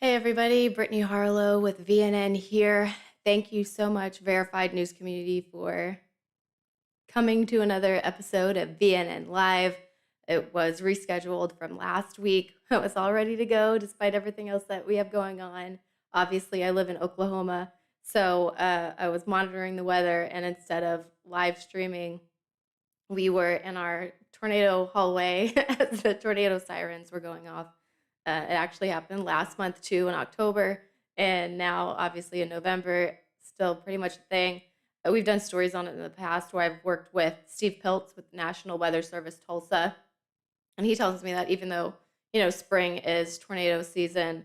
Hey everybody, Brittany Harlow with VNN here. Thank you so much, Verified News Community, for coming to another episode of VNN Live. It was rescheduled from last week. I was all ready to go despite everything else that we have going on. Obviously, I live in Oklahoma, so I was monitoring the weather, and instead of live streaming, we were in our tornado hallway as the tornado sirens were going off. It actually happened last month too in October, and now obviously in November, still pretty much a thing. We've done stories on it in the past where I've worked with Steve Piltz with National Weather Service Tulsa, and he tells me that even though spring is tornado season,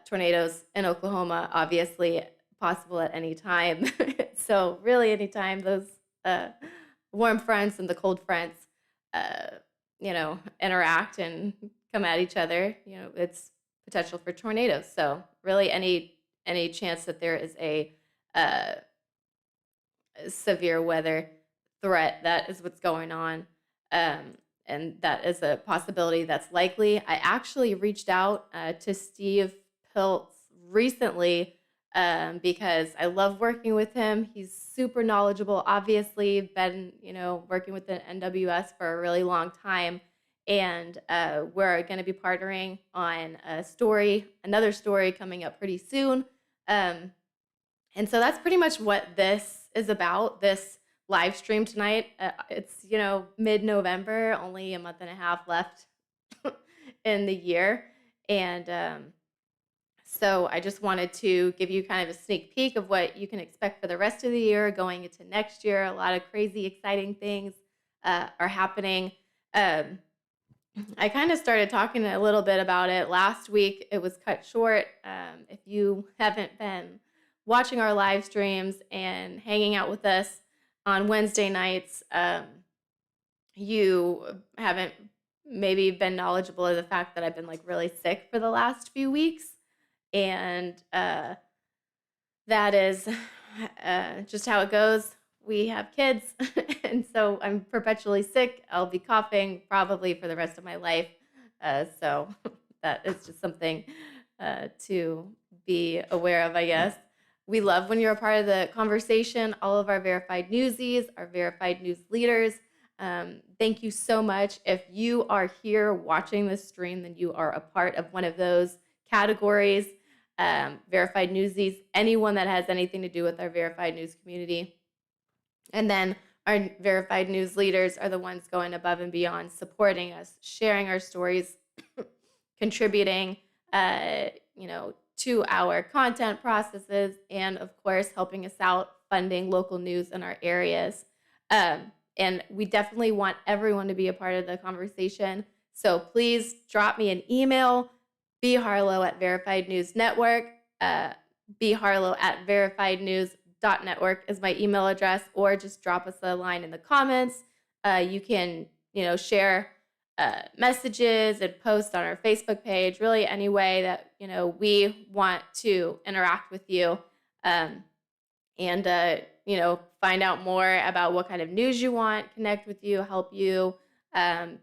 tornadoes in Oklahoma obviously possible at any time. So really, anytime those uh, warm fronts and the cold fronts, uh, interact and come at each other, it's potential for tornadoes. So really, any chance that there is a uh, severe weather threat, that is what's going on. Um, and that is a possibility that's likely. I actually reached out to Steve Piltz recently because I love working with him. He's super knowledgeable, obviously, been, working with the NWS for a really long time. And we're going to be partnering on another story coming up pretty soon. Um, and so that's pretty much what this is about, this live stream tonight. It's, mid-November, only a month and a half left in the year. And so I just wanted to give you kind of a sneak peek of what you can expect for the rest of the year going into next year. A lot of crazy, exciting things are happening. Um, I kind of started talking a little bit about it last week. It was cut short. If you haven't been watching our live streams and hanging out with us on Wednesday nights, you haven't maybe been knowledgeable of the fact that I've been like really sick for the last few weeks. And that is just how it goes. We have kids, and so I'm perpetually sick. I'll be coughing probably for the rest of my life. So that is just something to be aware of, I guess. We love when you're a part of the conversation. All of our verified newsies, our verified news leaders. Thank you so much. If you are here watching this stream, then you are a part of one of those categories. Verified newsies, anyone that has anything to do with our verified news community. And then our verified news leaders are the ones going above and beyond, supporting us, sharing our stories, contributing, to our content processes, and of course, helping us out, funding local news in our areas. And we definitely want everyone to be a part of the conversation. So please drop me an email, bharlow at Verified News Network. Bharlow at verifiednews.network is my email address, or just drop us a line in the comments. You can, share messages and post on our Facebook page, really any way that, we want to interact with you. And find out more about what kind of news you want, connect with you, help you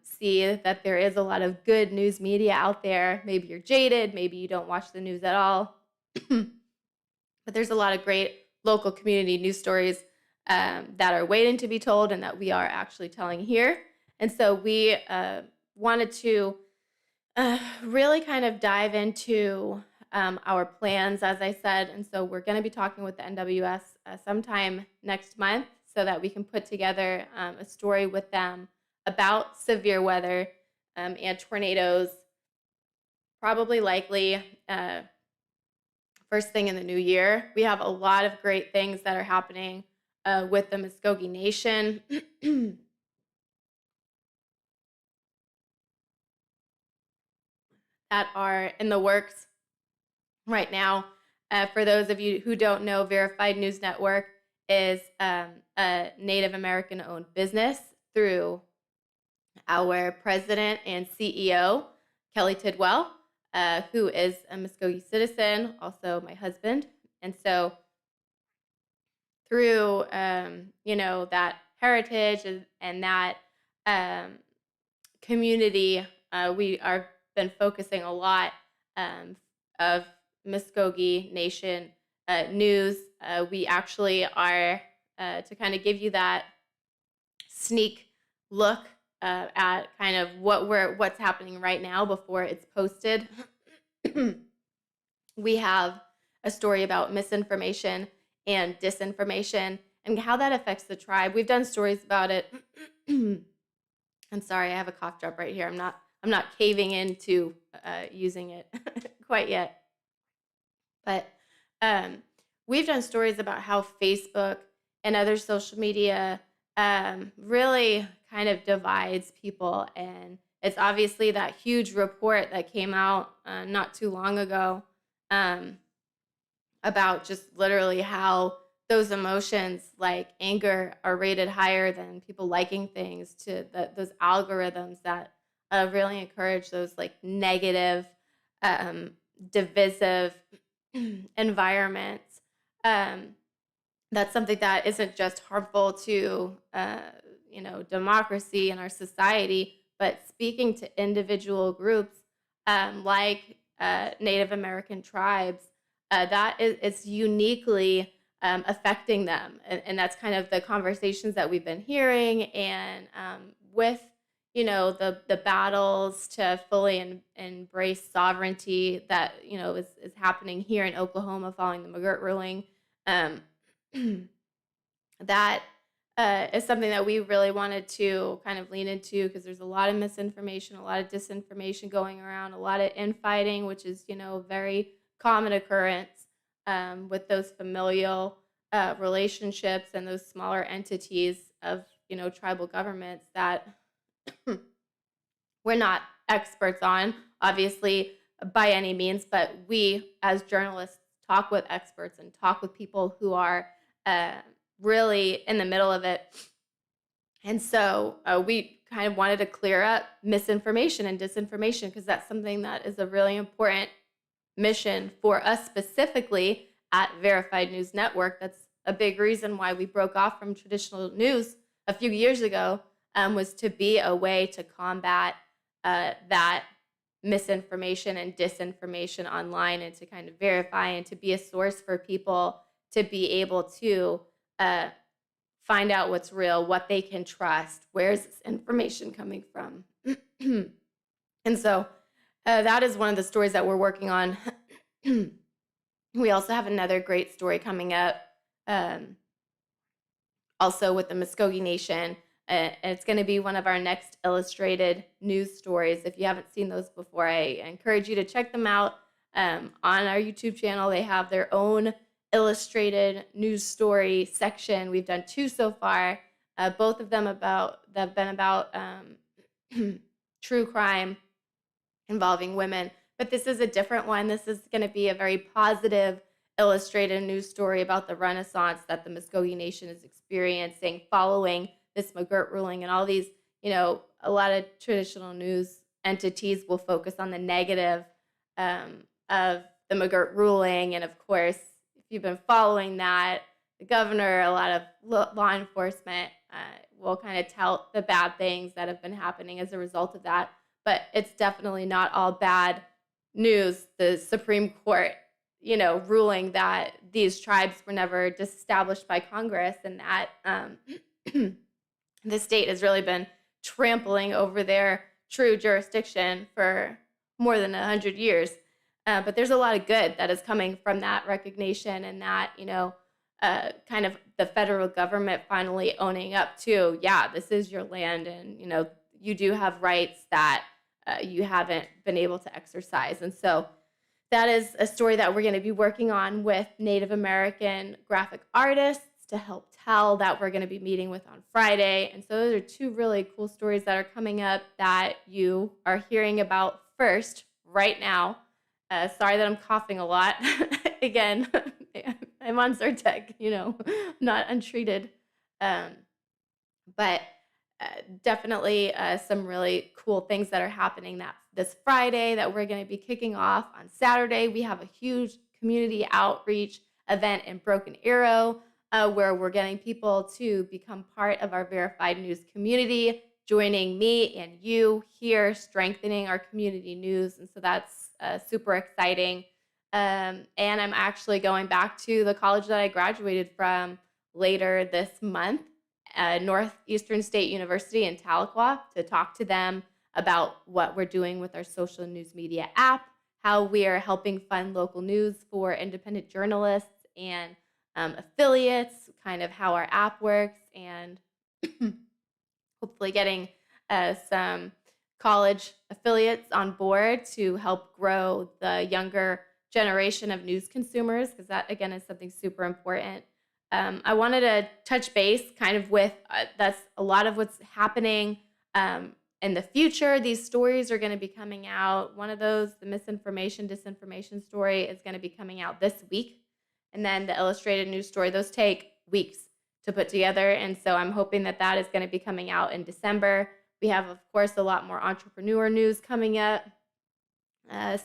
see that there is a lot of good news media out there. Maybe you're jaded, maybe you don't watch the news at all, but there's a lot of great local community news stories that are waiting to be told and that we are actually telling here. And so we wanted to really kind of dive into our plans, as I said. And so we're going to be talking with the NWS sometime next month so that we can put together a story with them about severe weather and tornadoes, probably likely first thing in the new year. We have a lot of great things that are happening with the Muskogee Nation. That are in the works right now. For those of you who don't know, Verified News Network is a Native American owned business through our president and CEO, Kelly Tidwell, who is a Muskogee citizen, also my husband. And so through, that heritage and that um, community, we are been focusing a lot of Muskogee Nation news. We actually are to kind of give you that sneak look at kind of what's happening right now before it's posted. We have a story about misinformation and disinformation and how that affects the tribe. We've done stories about it. I'm sorry, I have a cough drop right here. I'm not caving into using it quite yet. But um, we've done stories about how Facebook and other social media really kind of divides people. And it's obviously that huge report that came out not too long ago um, about just literally how those emotions like anger are rated higher than people liking things to those algorithms that really encourage those like negative, um, divisive environments. Um, that's something that isn't just harmful to democracy and our society, but speaking to individual groups like Native American tribes, that is it's uniquely affecting them, and that's kind of the conversations that we've been hearing, and with the battles to fully embrace sovereignty that is happening here in Oklahoma following the McGirt ruling. um, that is something that we really wanted to kind of lean into because there's a lot of misinformation, a lot of disinformation going around, a lot of infighting, which is a very common occurrence with those familial relationships and those smaller entities of tribal governments that we're not experts on, obviously, by any means, but we as journalists talk with experts and talk with people who are uh, really in the middle of it. And so we kind of wanted to clear up misinformation and disinformation because that's something that is a really important mission for us specifically at Verified News Network. That's a big reason why we broke off from traditional news a few years ago, was to be a way to combat that misinformation and disinformation online and to kind of verify and to be a source for people to be able to uh, find out what's real, what they can trust, where's this information coming from. And so that is one of the stories that we're working on. We also have another great story coming up, um, also with the Muskogee Nation. And it's going to be one of our next illustrated news stories. If you haven't seen those before, I encourage you to check them out on our YouTube channel. They have their own illustrated news story section. We've done two so far, both of them that have been about true crime involving women. But this is a different one. This is going to be a very positive illustrated news story about the renaissance that the Muskogee Nation is experiencing following this McGirt ruling. And all these, a lot of traditional news entities will focus on the negative of the McGirt ruling. And of course, if you've been following that, the governor, a lot of law enforcement will kind of tout the bad things that have been happening as a result of that. But it's definitely not all bad news. The Supreme Court, ruling that these tribes were never disestablished by Congress and that the state has really been trampling over their true jurisdiction for more than 100 years. But there's a lot of good that is coming from that recognition and that, kind of the federal government finally owning up to, yeah, this is your land and, you do have rights that you haven't been able to exercise. And so that is a story that we're going to be working on with Native American graphic artists to help tell that we're going to be meeting with on Friday. And so those are two really cool stories that are coming up that you are hearing about first right now. Sorry that I'm coughing a lot. Again, I'm on Zyrtec, not untreated. Um, but definitely some really cool things that are happening that this Friday that we're going to be kicking off. On Saturday, we have a huge community outreach event in Broken Arrow where we're getting people to become part of our Verified News community, joining me and you here, strengthening our community news. And so that's super exciting. And I'm actually going back to the college that I graduated from later this month, Northeastern State University in Tahlequah, to talk to them about what we're doing with our social news media app, how we are helping fund local news for independent journalists and affiliates, kind of how our app works, and hopefully getting some college affiliates on board to help grow the younger generation of news consumers, because that again is something super important. I wanted to touch base kind of with that's a lot of what's happening in the future. These stories are going to be coming out. One of those, the misinformation, disinformation story, is going to be coming out this week. And then the illustrated news story, those take weeks to put together. And so I'm hoping that that is going to be coming out in December. We have, of course, a lot more entrepreneur news coming up,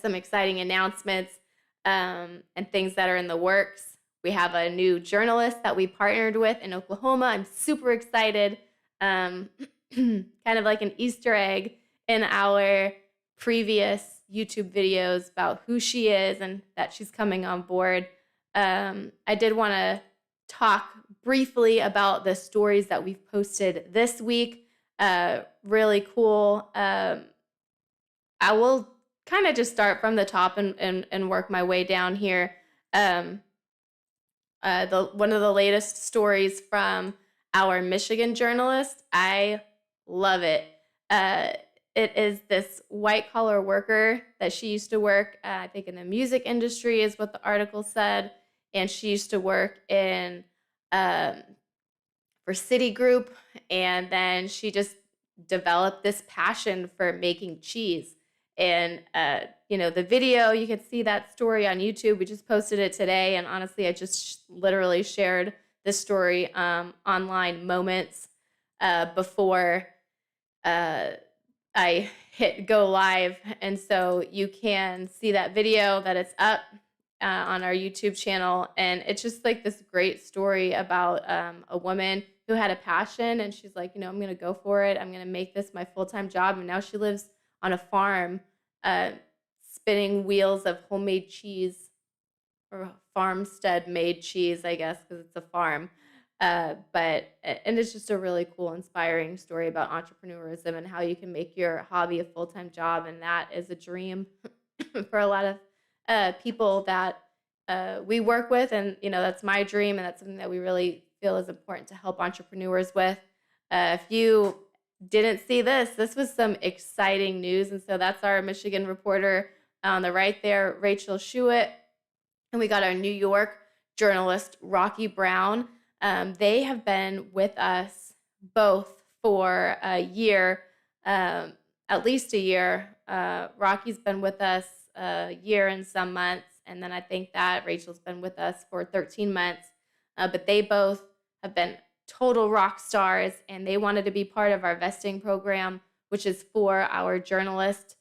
some exciting announcements, and things that are in the works. We have a new journalist that we partnered with in Oklahoma. I'm super excited. Um, kind of like an Easter egg in our previous YouTube videos about who she is and that she's coming on board. I did want to talk briefly about the stories that we've posted this week. Really cool. I will kind of just start from the top and work my way down here. Um, the one of the latest stories from our Michigan journalist. I love it. Uh, it is this white collar worker that she used to work, I think, in the music industry, is what the article said, and she used to work in um, for Citigroup, and then she just developed this passion for making cheese. And the video, you can see that story on YouTube. We just posted it today, and honestly, I just literally shared this story online moments before uh, I hit go live. And so you can see that video that it's up on our YouTube channel. And it's just like this great story about a woman who had a passion, and she's like, I'm going to go for it. I'm going to make this my full-time job. And now she lives on a farm, uh, spinning wheels of homemade cheese, or farmstead made cheese, I guess, because it's a farm. And it's just a really cool, inspiring story about entrepreneurism and how you can make your hobby a full time job, and that is a dream for a lot of people that we work with, and that's my dream, and that's something that we really feel is important to help entrepreneurs with. If you didn't see this, this was some exciting news, and so that's our Michigan reporter on the right there, Rachel Schuett, and we got our New York journalist, Rocky Brown. They have been with us both for a year, at least a year. Rocky's been with us a year and some months, and then I think that Rachel's been with us for 13 months. But they both have been total rock stars, and they wanted to be part of our vesting program, which is for our journalist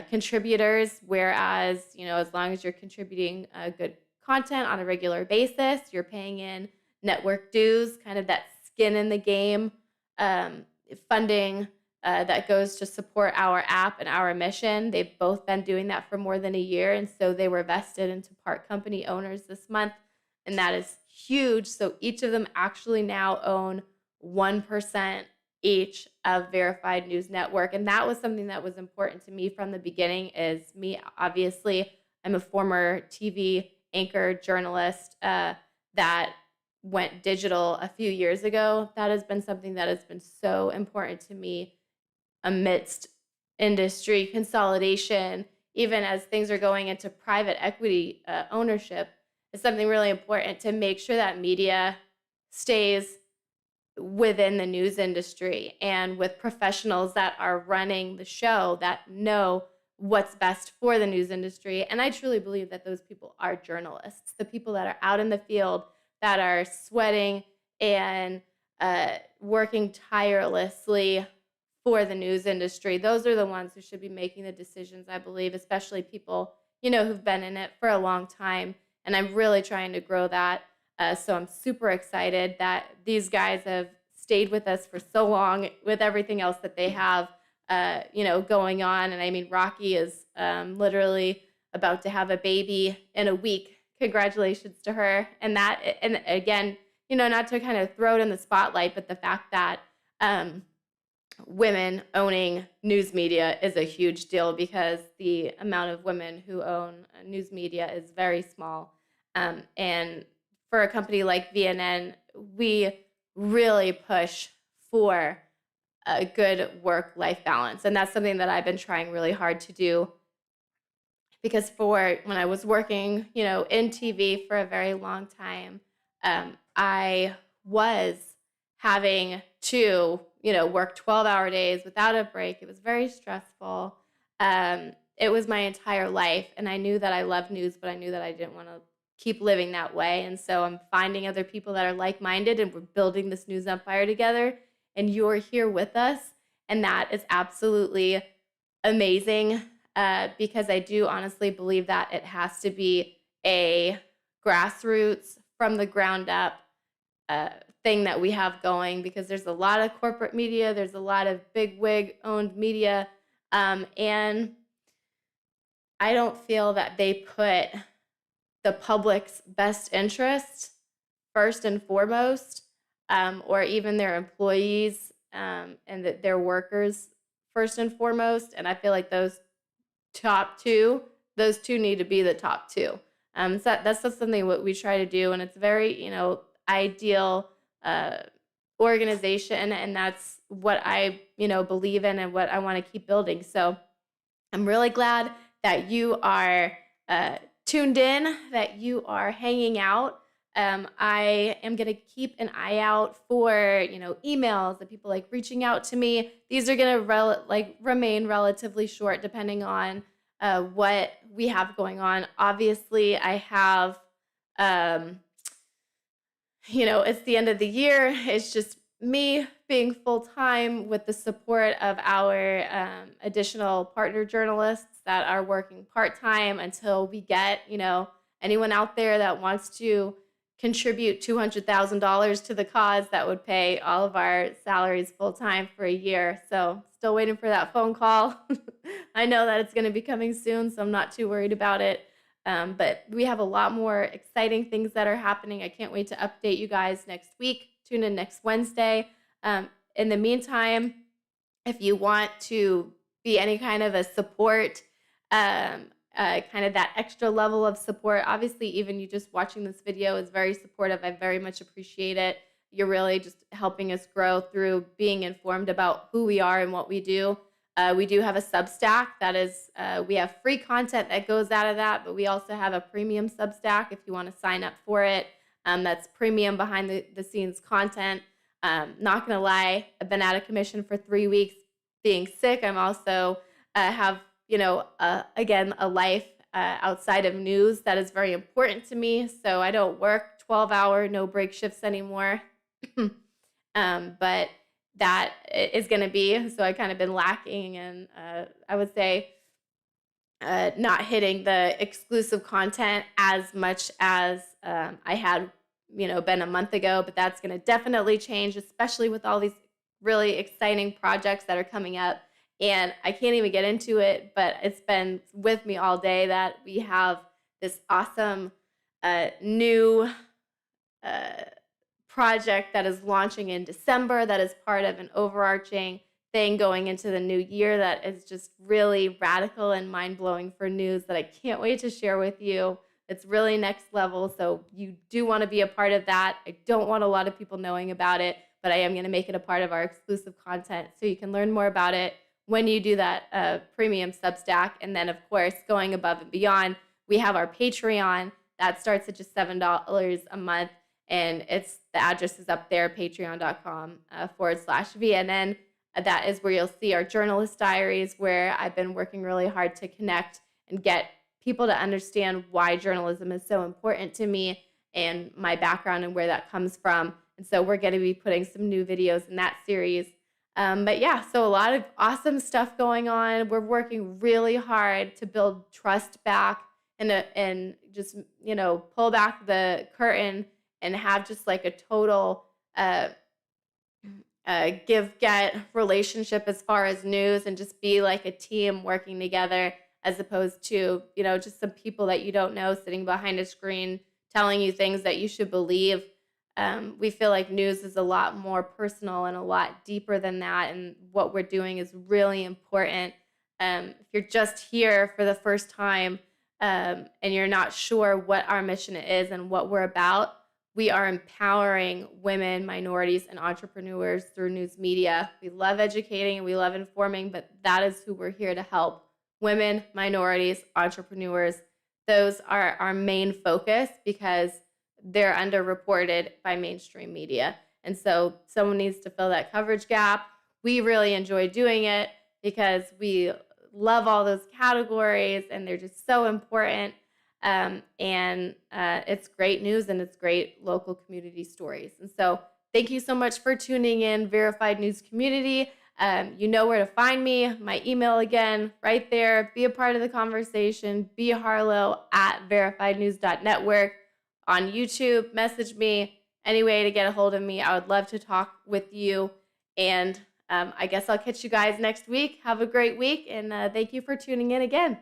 contributors. Whereas, as long as you're contributing good content on a regular basis, you're paying in network dues, kind of that skin in the game um, funding that goes to support our app and our mission. They've both been doing that for more than a year, and so they were vested into part company owners this month, and that is huge. So each of them actually now own 1% each of Verified News Network, and that was something that was important to me from the beginning. Is me, obviously, I'm a former TV anchor journalist that went digital a few years ago. That has been something that has been so important to me amidst industry consolidation, even as things are going into private equity ownership. It's something really important to make sure that media stays within the news industry and with professionals that are running the show that know what's best for the news industry. And I truly believe that those people are journalists, the people that are out in the field, that are sweating and working tirelessly for the news industry. Those are the ones who should be making the decisions, I believe, especially people, who've been in it for a long time. And I'm really trying to grow that. So I'm super excited that these guys have stayed with us for so long with everything else that they have, going on. And I mean, Rocky is literally about to have a baby in a week. Congratulations to her. And again, not to kind of throw it in the spotlight, but the fact that um, women owning news media is a huge deal because the amount of women who own news media is very small. And for a company like VNN, we really push for a good work life balance. And that's something that I've been trying really hard to do because for when I was working, in TV for a very long time, I was having to, work 12-hour days without a break. It was very stressful. It was my entire life, and I knew that I loved news, but I knew that I didn't want to keep living that way. And so I'm finding other people that are like-minded, and we're building this news empire together. And you're here with us, and that is absolutely amazing because I do honestly believe that it has to be a grassroots from the ground up uh, thing that we have going because there's a lot of corporate media, there's a lot of big wig owned media, and I don't feel that they put the public's best interest first and foremost, or even their employees and their workers first and foremost. And I feel like top two, those two need to be the top two. So that's just something what we try to do, and it's very, ideal uh, organization, and that's what I, believe in and what I want to keep building. So I'm really glad that you are tuned in, that you are hanging out. I am going to keep an eye out for, emails and people like reaching out to me. These are going to remain relatively short depending on what we have going on. Obviously, I have um, it's the end of the year. It's just me being full time with the support of our additional partner journalists that are working part time until we get, anyone out there that wants to contribute $200,000 to the cause that would pay all of our salaries full time for a year. So, still waiting for that phone call. I know that it's going to be coming soon, so I'm not too worried about it. But we have a lot more exciting things that are happening. I can't wait to update you guys next week. Tune in next Wednesday. In the meantime, if you want to be any kind of a support, kind of that extra level of support, obviously, even you just watching this video is very supportive. I very much appreciate it. You're really just helping us grow through being informed about who we are and what we do. We do have a Substack that is, we have free content that goes out of that, but we also have a premium Substack if you want to sign up for it. That's premium behind the scenes content. Not going to lie, I've been out of commission for 3 weeks being sick. I'm also have, again, a life outside of news that is very important to me. So I don't work 12-hour, no break shifts anymore. But that is going to be. So I kind of been lacking, and I would say not hitting the exclusive content as much as I had, been a month ago. But that's going to definitely change, especially with all these really exciting projects that are coming up. And I can't even get into it, but it's been with me all day that we have this awesome new uh, project that is launching in December that is part of an overarching thing going into the new year that is just really radical and mind-blowing for news that I can't wait to share with you. It's really next level, so you do want to be a part of that. I don't want a lot of people knowing about it, but I am going to make it a part of our exclusive content so you can learn more about it when you do that premium Substack. And then, of course, going above and beyond, we have our Patreon that starts at just $7 a month. And the address is up there, patreon.com/VNN. That is where you'll see our journalist diaries, where I've been working really hard to connect and get people to understand why journalism is so important to me and my background and where that comes from. And so we're going to be putting some new videos in that series. But yeah, so a lot of awesome stuff going on. We're working really hard to build trust back and just, pull back the curtain and have just like a total give get relationship as far as news and just be like a team working together. as opposed to, just some people that you don't know sitting behind a screen telling you things that you should believe. We feel like news is a lot more personal and a lot deeper than that. And what we're doing is really important. If you're just here for the first time and you're not sure what our mission is and what we're about, we are empowering women, minorities, and entrepreneurs through news media. We love educating and we love informing, but that is who we're here to help: women, minorities, entrepreneurs. Those are our main focus because they're underreported by mainstream media. And so someone needs to fill that coverage gap. We really enjoy doing it because we love all those categories and they're just so important. And it's great news and it's great local community stories. And so thank you so much for tuning in, Verified News Community. You know where to find me. My email again, right there. Be a part of the conversation. Be Harlow at verifiednews.network. On YouTube, message me. Any way to get a hold of me. I would love to talk with you. And I guess I'll catch you guys next week. Have a great week. And thank you for tuning in again.